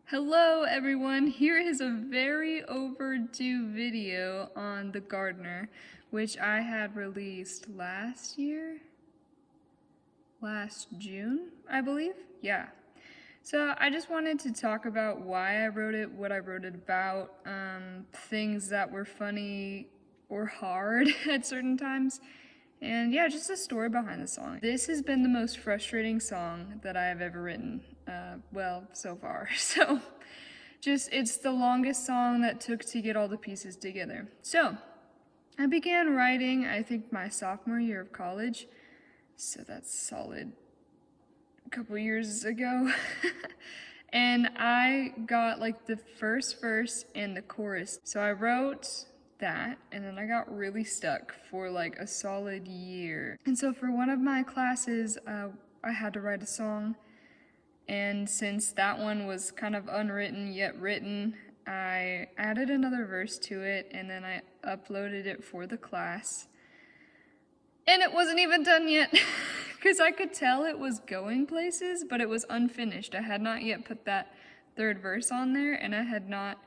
Hello everyone, here is a very overdue video on The Gardener, which I had released last June, I believe? Yeah. So I just wanted to talk about why I wrote it, what I wrote it about, things that were funny or hard at certain times, and yeah, just a story behind the song. This has been the most frustrating song that I have ever written, so far. So it's the longest song that took to get all the pieces together. So I began writing, I think, my sophomore year of college. So that's solid a couple years ago. And I got like the first verse and the chorus. So I wrote that, and then I got really stuck for like a solid year. And so for one of my classes, I had to write a song. And since that one was kind of unwritten yet written, I added another verse to it, and then I uploaded it for the class. And it wasn't even done yet, because I could tell it was going places, but it was unfinished. I had not yet put that third verse on there, and I had not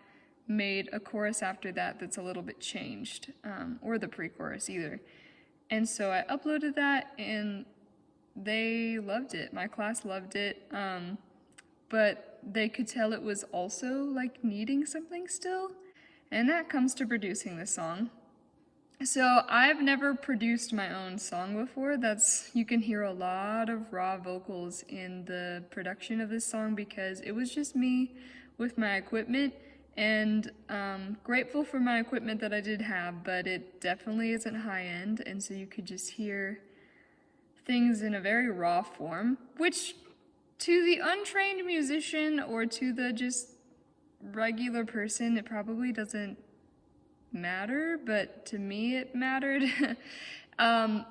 made a chorus after that that's a little bit changed, or the pre-chorus either. And so I uploaded that, and they loved it. My class loved it, but they could tell it was also like needing something still, and that comes to producing the song. So I've never produced my own song before. You can hear a lot of raw vocals in the production of this song because it was just me with my equipment, and grateful for my equipment that I did have, but it definitely isn't high end, and so you could just hear things in a very raw form, which to the untrained musician or to the just regular person, it probably doesn't matter, but to me it mattered.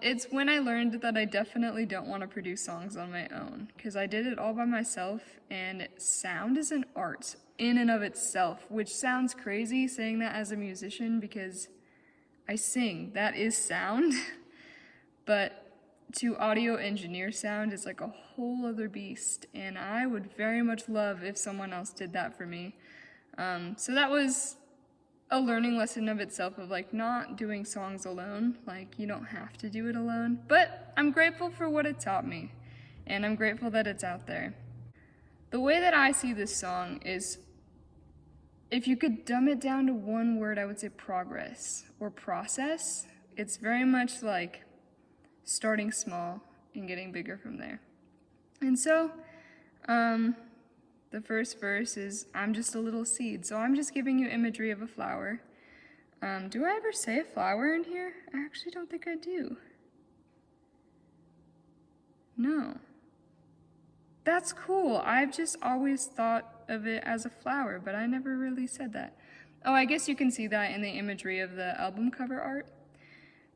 It's when I learned that I definitely don't want to produce songs on my own, because I did it all by myself, and sound is an art in and of itself, which sounds crazy saying that as a musician because I sing, that is sound, but to audio engineer sound is like a whole other beast, and I would very much love if someone else did that for me. So that was a learning lesson of itself, of like not doing songs alone. Like, you don't have to do it alone, but I'm grateful for what it taught me, and I'm grateful that it's out there. The way that I see this song is, if you could dumb it down to one word, I would say progress or process. It's very much like starting small and getting bigger from there. And so, the first verse is, I'm just a little seed. So I'm just giving you imagery of a flower. Do I ever say flower in here? I actually don't think I do. No. That's cool. I've just always thought of it as a flower, but I never really said that. Oh, I guess you can see that in the imagery of the album cover art.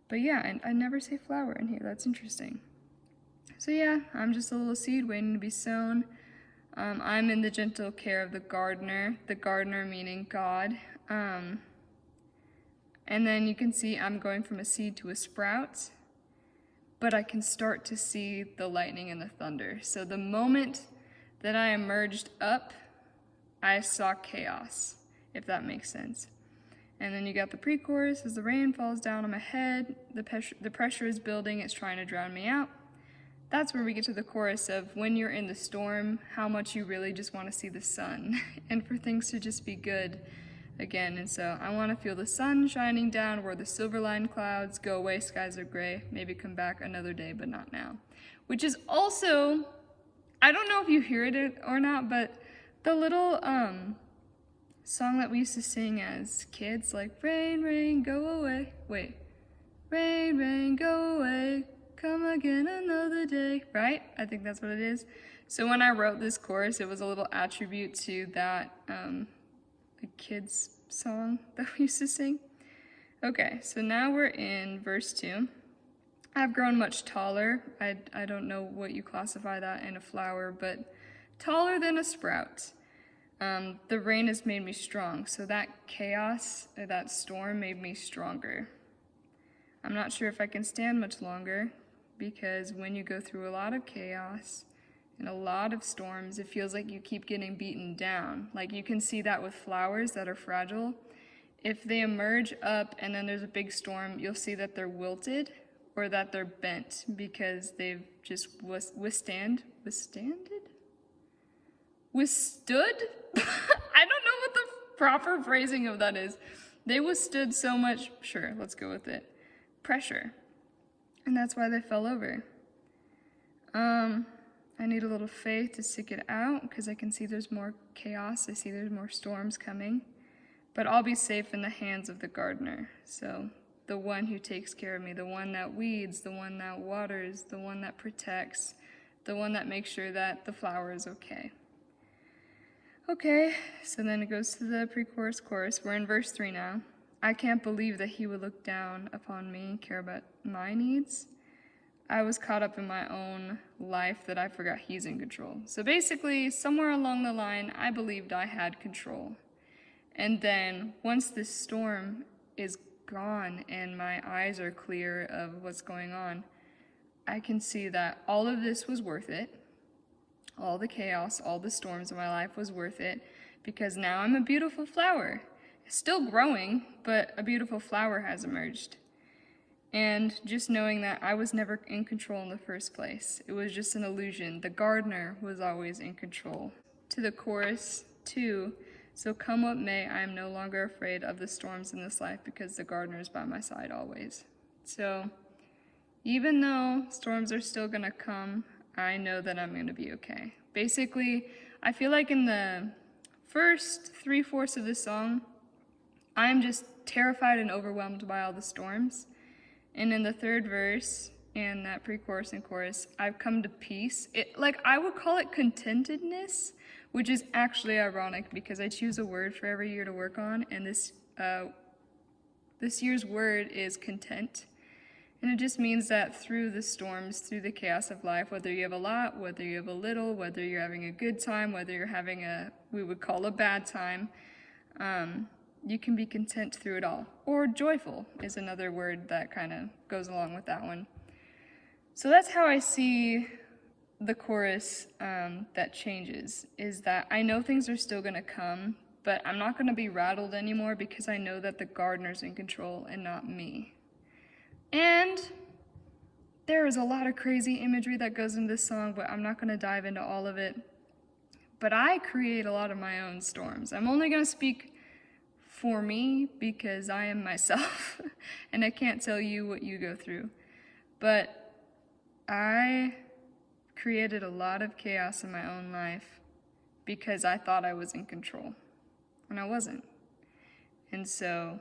But yeah, I never say flower in here. That's interesting. So yeah, I'm just a little seed waiting to be sown. I'm in the gentle care of the gardener meaning God. And then you can see I'm going from a seed to a sprout, but I can start to see the lightning and the thunder. So the moment that I emerged up, I saw chaos, if that makes sense. And then you got the pre-chorus, as the rain falls down on my head, the pressure is building, it's trying to drown me out. That's where we get to the chorus of, when you're in the storm, how much you really just want to see the sun and for things to just be good again. And so I want to feel the sun shining down where the silver-lined clouds go away, skies are gray, maybe come back another day, but not now. Which is also, I don't know if you hear it or not, but the little song that we used to sing as kids, like, rain, rain, go away. Wait. Rain, rain, go away. Come again another day. Right? I think that's what it is. So when I wrote this chorus, it was a little attribute to that a kid's song that we used to sing. Okay, so now we're in verse 2. I've grown much taller. I don't know what you classify that in a flower, but taller than a sprout. The rain has made me strong, so that chaos, or that storm, made me stronger. I'm not sure if I can stand much longer, because when you go through a lot of chaos In a lot of storms, it feels like you keep getting beaten down. Like you can see that with flowers that are fragile. If they emerge up and then there's a big storm, you'll see that they're wilted or that they're bent because they've just withstood? I don't know what the proper phrasing of that is. They withstood so much, sure, let's go with it, pressure. And that's why they fell over. I need a little faith to stick it out because I can see there's more chaos. I see there's more storms coming. But I'll be safe in the hands of the gardener. So the one who takes care of me, the one that weeds, the one that waters, the one that protects, the one that makes sure that the flower is okay. Okay, so then it goes to the pre-chorus, chorus. We're in verse 3 now. I can't believe that he would look down upon me, care about my needs. I was caught up in my own life that I forgot he's in control. So basically, somewhere along the line, I believed I had control. And then once this storm is gone and my eyes are clear of what's going on, I can see that all of this was worth it. All the chaos, all the storms of my life was worth it because now I'm a beautiful flower. Still growing, but a beautiful flower has emerged. And just knowing that I was never in control in the first place. It was just an illusion. The gardener was always in control. To the chorus 2, so come what may, I am no longer afraid of the storms in this life because the gardener is by my side always. So even though storms are still going to come, I know that I'm going to be okay. Basically, I feel like in the first 3/4 of this song, I'm just terrified and overwhelmed by all the storms. And in the third verse and that pre-chorus and chorus, I've come to peace. I would call it contentedness, which is actually ironic because I choose a word for every year to work on, and this year's word is content. And it just means that through the storms, through the chaos of life, whether you have a lot, whether you have a little, whether you're having a good time, whether you're having we would call a bad time, you can be content through it all. Or joyful is another word that kind of goes along with that one. So that's how I see the chorus that changes, is that I know things are still going to come, but I'm not going to be rattled anymore because I know that the gardener's in control and not me. And there is a lot of crazy imagery that goes into this song, but I'm not going to dive into all of it. But I create a lot of my own storms. I'm only going to speak for me because I am myself, and I can't tell you what you go through. But I created a lot of chaos in my own life because I thought I was in control, and I wasn't. And so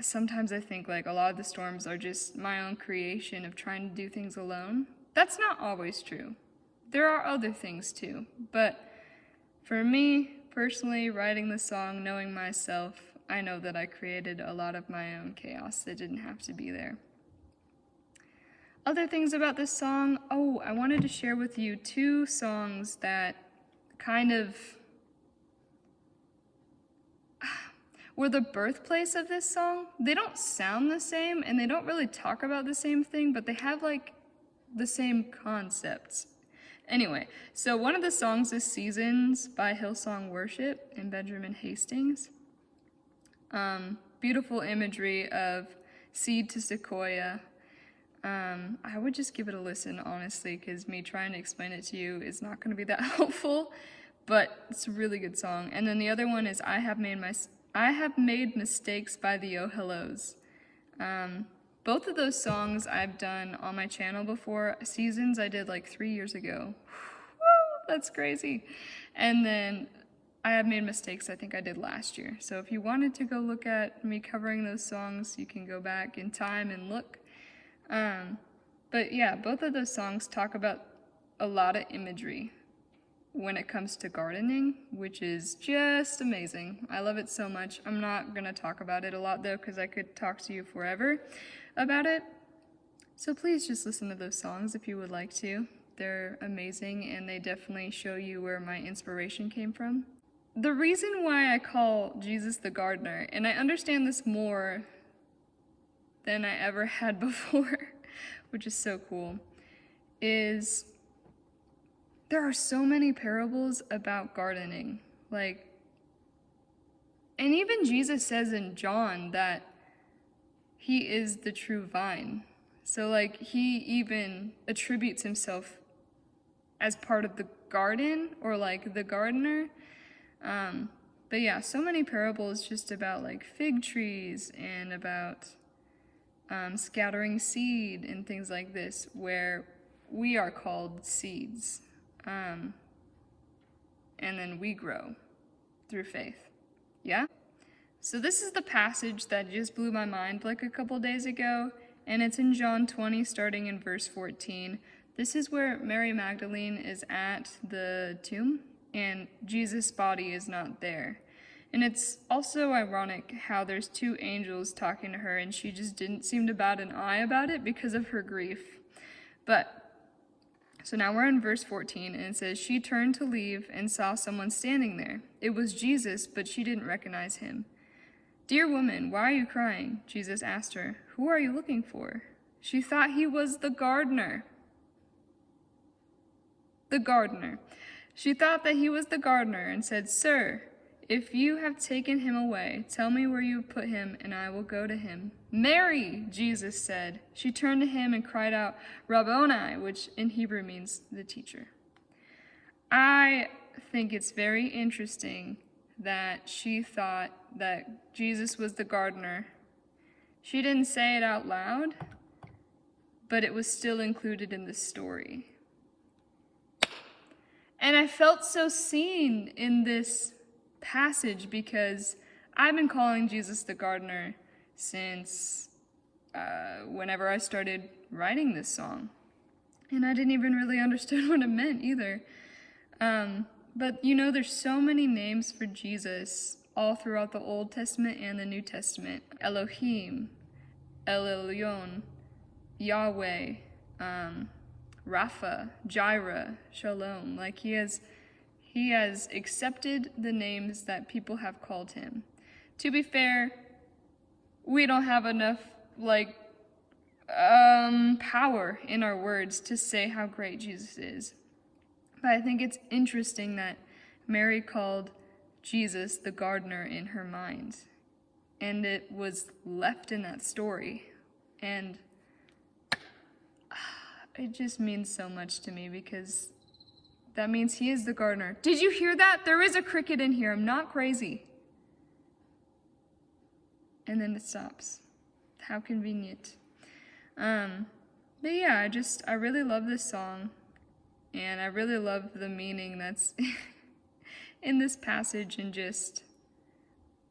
sometimes I think like a lot of the storms are just my own creation of trying to do things alone. That's not always true. There are other things too. But for me, personally, writing the song, knowing myself, I know that I created a lot of my own chaos that didn't have to be there. Other things about this song, I wanted to share with you 2 songs that kind of were the birthplace of this song. They don't sound the same, and they don't really talk about the same thing, but they have, like, the same concepts. Anyway, so one of the songs is Seasons by Hillsong Worship and Benjamin Hastings. Beautiful imagery of seed to sequoia. I would just give it a listen, honestly, because me trying to explain it to you is not going to be that helpful, but it's a really good song. And then the other one is I Have Made Mistakes by the Oh Hellos. Both of those songs I've done on my channel before. Seasons I did like 3 years ago. Woo, that's crazy. And then I Have Made Mistakes I think I did last year. So if you wanted to go look at me covering those songs, you can go back in time and look. But yeah, both of those songs talk about a lot of imagery when it comes to gardening, which is just amazing. I love it so much. I'm not going to talk about it a lot, though, because I could talk to you forever about it. So please just listen to those songs if you would like to. They're amazing, and they definitely show you where my inspiration came from. The reason why I call Jesus the gardener, and I understand this more than I ever had before, which is so cool, is there are so many parables about gardening. And even Jesus says in John that he is the true vine. So he even attributes himself as part of the garden, or the gardener. But yeah, so many parables just about fig trees and about scattering seed and things like this, where we are called seeds. And then we grow through faith. Yeah? So this is the passage that just blew my mind a couple days ago, and it's in John 20, starting in verse 14. This is where Mary Magdalene is at the tomb, and Jesus' body is not there. And it's also ironic how there's two angels talking to her, and she just didn't seem to bat an eye about it because of her grief. So now we're in verse 14, and it says, she turned to leave and saw someone standing there. It was Jesus, but she didn't recognize him. Dear woman, why are you crying? Jesus asked her. Who are you looking for? She thought he was the gardener. The gardener. She thought that he was the gardener and said, Sir, if you have taken him away, tell me where you put him, and I will go to him. Mary, Jesus said. She turned to him and cried out, Rabboni, which in Hebrew means the teacher. I think it's very interesting that she thought that Jesus was the gardener. She didn't say it out loud, but it was still included in the story. And I felt so seen in this passage because I've been calling Jesus the gardener since whenever I started writing this song. And I didn't even really understand what it meant either. But there's so many names for Jesus all throughout the Old Testament and the New Testament. Elohim, El Elyon, Yahweh, Rapha, Jireh, Shalom. He has accepted the names that people have called him. To be fair, we don't have enough power in our words to say how great Jesus is. But I think it's interesting that Mary called Jesus the gardener in her mind. And it was left in that story. And it just means so much to me because that means he is the gardener. Did you hear that? There is a cricket in here. I'm not crazy. And then it stops. How convenient. But yeah, I really love this song. And I really love the meaning that's in this passage and just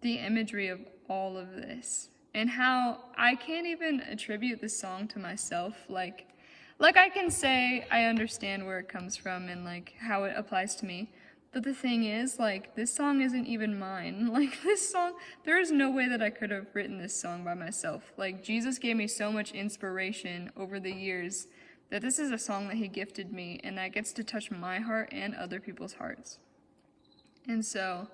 the imagery of all of this. And how I can't even attribute this song to myself. Like I can say I understand where it comes from and how it applies to me. But the thing is, this song isn't even mine. This song, there is no way that I could have written this song by myself. Jesus gave me so much inspiration over the years that this is a song that he gifted me, and that gets to touch my heart and other people's hearts. And so,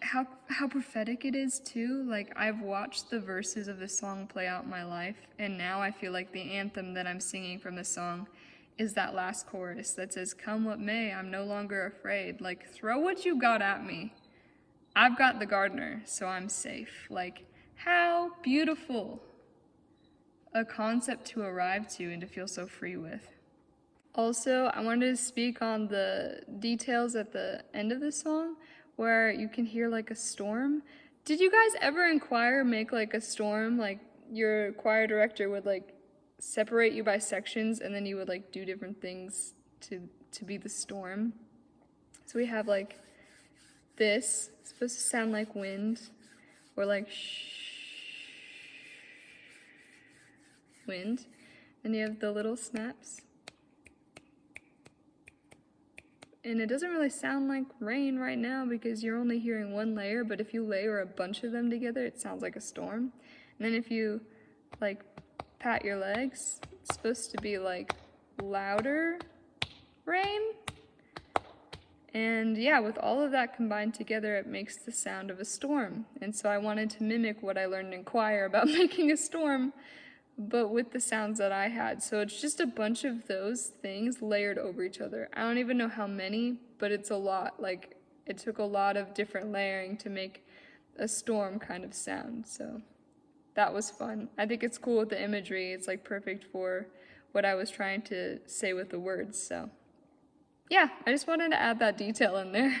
how prophetic it is too. I've watched the verses of this song play out in my life, and now I feel like the anthem that I'm singing from this song is that last chorus that says, come what may, I'm no longer afraid. Throw what you got at me. I've got the gardener, so I'm safe. How beautiful a concept to arrive to and to feel so free with. Also, I wanted to speak on the details at the end of the song where you can hear a storm. Did you guys ever in choir make a storm? Your choir director would separate you by sections and then you would do different things to be the storm. So we have this. It's supposed to sound like wind or shh. Wind, and you have the little snaps, and it doesn't really sound like rain right now because you're only hearing one layer, but if you layer a bunch of them together it sounds like a storm. And then if you pat your legs, it's supposed to be louder rain. And yeah, with all of that combined together, it makes the sound of a storm. And so I wanted to mimic what I learned in choir about making a storm but with the sounds that I had. So it's just a bunch of those things layered over each other. I don't even know how many, but it's a lot. Like, it took a lot of different layering to make a storm kind of sound. So that was fun. I think it's cool with the imagery. It's like perfect for what I was trying to say with the words. So yeah, I just wanted to add that detail in there.